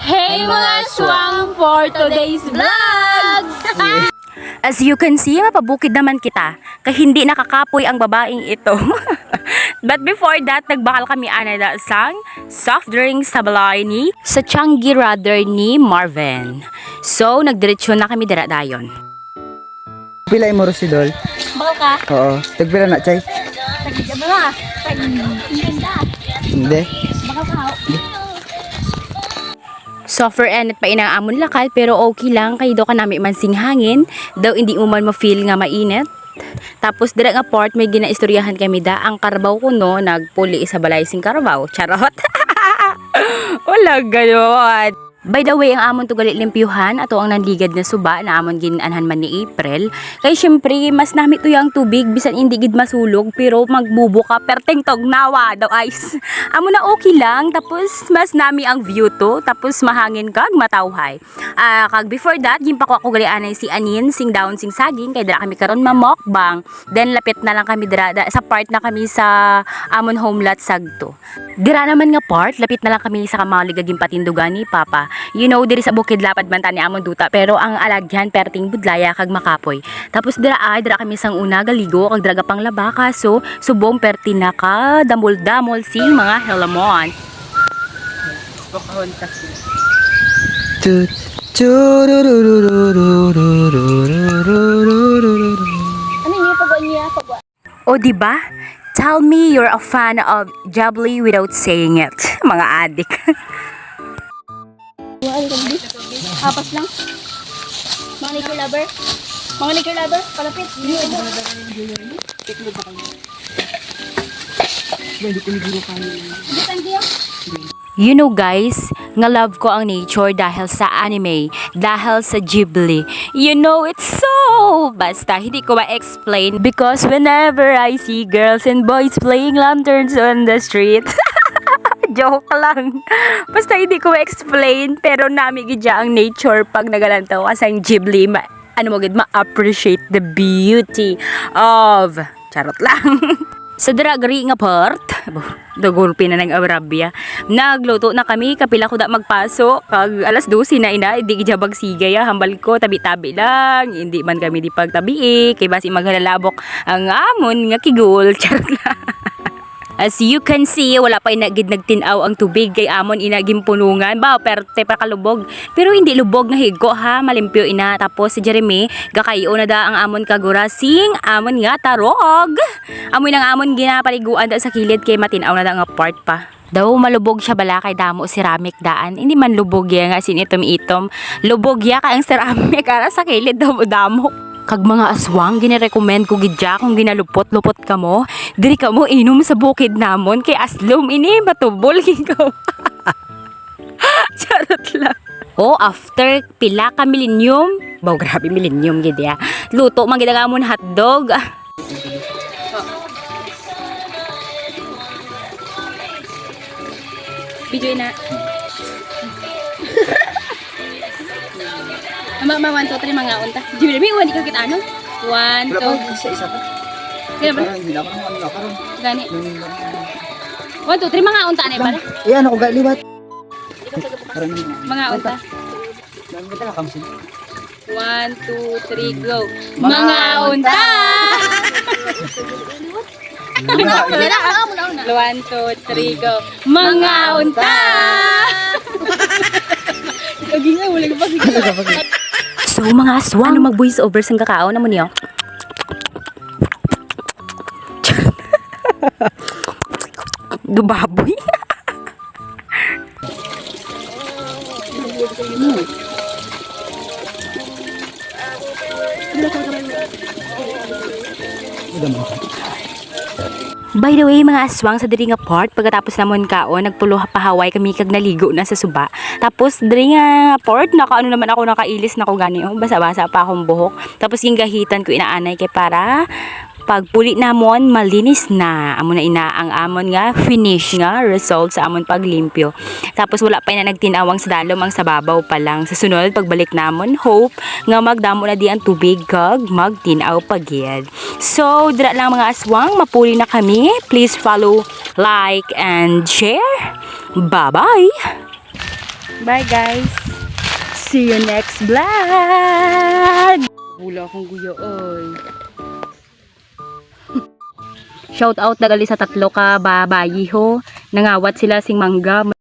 Hey mga aswang for today's vlog! As you can see, mapabukid naman kita kaya hindi nakakapoy ang babaeng ito. But before that, nagbakal kami anada sang soft drinks sa balay ni sa Changi rather ni Marvin. So, nagdiretsyon na kami dira dayon. Pila mo Rosidol? Bakal ka? Oo. Tagpila na, Chay? Tagigyan mo nga. Tagiganda. Hindi. Bakal ka? Suffer and pa inang amon lakal pero okay lang kay do ka nami mansing hangin daw hindi mo man ma-feel nga mainit. Tapos dira nga port may ginaistoryahan kami da ang Carabao ko no nagpuli sa balay sing Carabao. Charot. Wala ganoon. By the way, ang amon to galit limpyuhan ato ang nanligad na suba na amon ginanhan man ni April. Kay syempre mas nami to yang tubig bisan hindi gid masulog pero magbubo ka perteng tognawa daw ice. Amo na okay lang tapos mas nami ang view to tapos mahangin kag matawhay. Kag before that gimpako ako gali anay si Anin sing down sing saging kay dira kami karon mamokbang. Then lapit na lang kami dira sa part na kami sa amon home lot sagto. Dira naman nga part lapit na lang kami sa kamaligaging patindugan ni Papa. You know, diri sa bukid lapad man tani amon duta pero ang alagyan perting budlaya kag makapoy. Tapos dira kami sang una galigo kag draga pang labaka so subong perti naka damol-damol sing mga helamon. Ano niya? Pagwa niya? Pagwa. O diba? Tell me you're a fan of Jubbly without saying it. Mga adik. Ano ka bilis? Apas lang. Mga nature lover. Mga nature lover. Palapit. You know guys, nga love ko ang nature dahil sa anime, dahil sa Ghibli. You know it's so, basta hindi ko ma-explain because whenever I see girls and boys playing lanterns on the street, joke lang. Basta hindi ko ma-explain pero nami gidya ang nature pag nagalantaw kasi ang Ghibli, ano mo gid ma-appreciate the beauty of, charot lang. Sa dragri nga part, dagulpi na ng Arabia. Nagluto na kami, kapila ko da magpasok. Kag alas 12 na ina, hindi gidya bagsigay hambal ko, tabi-tabi lang. Hindi man kami di pagtabi kay basi maghalalabok ang amon nga kigul. Charot lang. As you can see, wala pa inagid nagtinaw ang tubig kay amon inagim punungan. Ba, perte pa kalubog. Pero hindi lubog na higo ha, malimpyo ina. Tapos si Jeremy, gakayo na da ang amon kagurasing, amon nga tarog. Amoy nang amon ginapaliguan da sa kilid kay matinaw na da nga part pa. Daw malubog siya bala kay damo ceramic daan. Hindi man lubog ya nga sinitom-itom. Lubog ya ka ang ceramic ara sa kilid daw damo. Kag mga aswang ginirecommend ko gidya kung ginalupot-lupot ka mo, diri ka mo inom sa bukid namon kay aslom ini matubol ko. Charot lang. Oh, after pila ka millennium, baw grabe millennium gid ya. Luto man gid ang amon hotdog. Video na. Mama, 1, 2, 3, mga unta. Jeremy, hindi ka kita ano? 1, 2. Isa-isa pa. Kaya ba? Hindi na ako ano na karon. Gani. 1, 2, 3, mga unta na ba? Ano ko galibat? Mga unta. Kita na kamsin. 1, 2, 3, go. Mga unta! 1, 2, 3, go. Mga unta! Lagi nga, wala ka pa. So mga aswang, ano mag-voice over sang kakao na mo niyo? Dubaboy. By the way, mga aswang sa diri nga part, pagkatapos namon kaon, nagpulo pahaway kami kag naligo na sa suba. Tapos diri nga part, nakaano naman ako nakailis na ko gani, basa-basa pa akong buhok. Tapos gingahitan ko inaanay kay para pagpuli namon malinis na amo na ina ang amon nga finish nga result sa amon paglimpyo. Tapos wala pa na nagtinawang sa dalom ang sababaw pa lang. Sa sunod pagbalik namon hope nga magdamo na di ang tubig kag magtinaw pagyed. So dira lang mga aswang, mapuli na kami. Please follow, like and share. Bye bye. Bye guys. See you next vlog. Hula akong guyo oy. Shout out nagali sa tatlo ka babayi ho. Nangawat sila sing mangga.